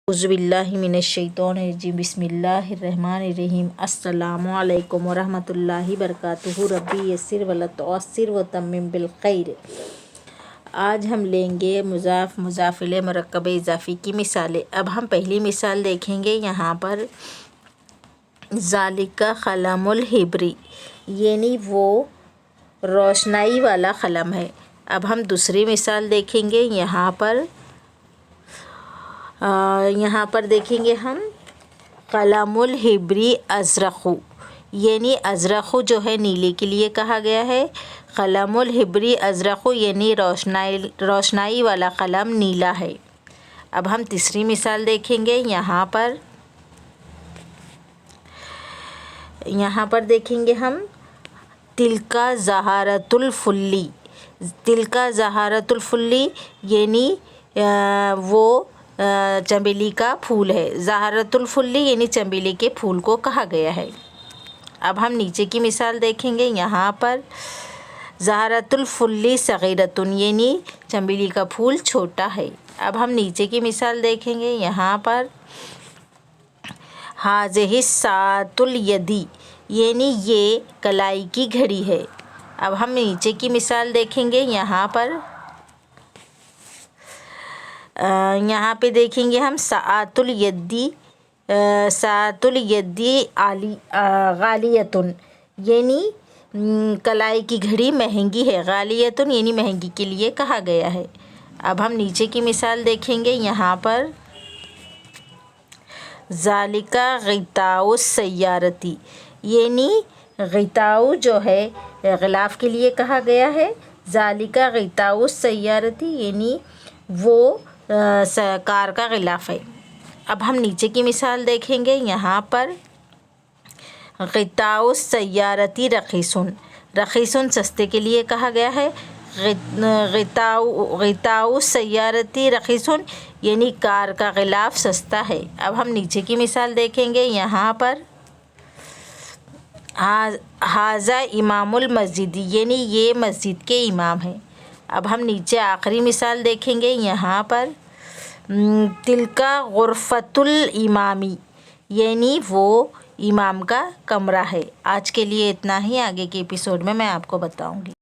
اعوذ باللہ من الشیطان الرجیم بسم اللہ الرحمن الرحیم السلام علیکم ورحمۃ اللہ وبرکاتہ ربی یسر ولا تعسر وتمم بالخیر۔ آج ہم لیں گے مضاف مضاف الیہ مرکب اضافی کی مثالیں۔ اب ہم پہلی مثال دیکھیں گے یہاں پر ذالک قلم الحبری، یعنی وہ روشنائی والا قلم ہے۔ اب ہم دوسری مثال دیکھیں گے یہاں پر دیکھیں گے ہم قلم الحبری ازرق، یعنی ازرق جو ہے نیلے کے لیے کہا گیا ہے۔ قلم الحبری ازرق یعنی روشنائی والا قلم نیلا ہے۔ اب ہم تیسری مثال دیکھیں گے یہاں پر دیکھیں گے ہم تلک زہرۃ الفلی، تلک زہرۃ الفلی یعنی وہ چنبیلی کا پھول ہے۔ زہرۃ الفلی یعنی چنبیلی کے پھول کو کہا گیا ہے۔ اب ہم نیچے کی مثال دیکھیں گے یہاں پر زہرۃ الفلی صغیرۃ یعنی چنبیلی کا پھول چھوٹا ہے۔ اب ہم نیچے کی مثال دیکھیں گے یہاں پر ہذہ الساعۃ الید، یعنی یہ کلائی کی گھڑی ہے۔ اب ہم نیچے کی مثال دیکھیں گے یہاں پہ دیکھیں گے ہم ساعۃ الید غالیۃ، یعنی کلائی کی گھڑی مہنگی ہے۔ غالیۃ یعنی مہنگی کے لیے کہا گیا ہے۔ اب ہم نیچے کی مثال دیکھیں گے یہاں پر ذالک غطاء السیارۃ، یعنی غطاء جو ہے غلاف کے لیے کہا گیا ہے۔ ذالک غطاء السیارۃ یعنی وہ کار کا غلاف ہے۔ اب ہم نیچے کی مثال دیکھیں گے یہاں پر غطاء السیارۃ رخیص، رخیص سستے کے لیے کہا گیا ہے۔ غطاء السیارۃ رخیص یعنی کار کا غلاف سستا ہے۔ اب ہم نیچے کی مثال دیکھیں گے یہاں پر ھذا امام المسجد، یعنی یہ مسجد کے امام ہیں۔ اب ہم نیچے آخری مثال دیکھیں گے یہاں پر تلک غرفۃ الامام، یعنی وہ امام کا کمرہ ہے۔ آج کے لیے اتنا ہی، آگے کے ایپیسوڈ میں آپ کو بتاؤں گی۔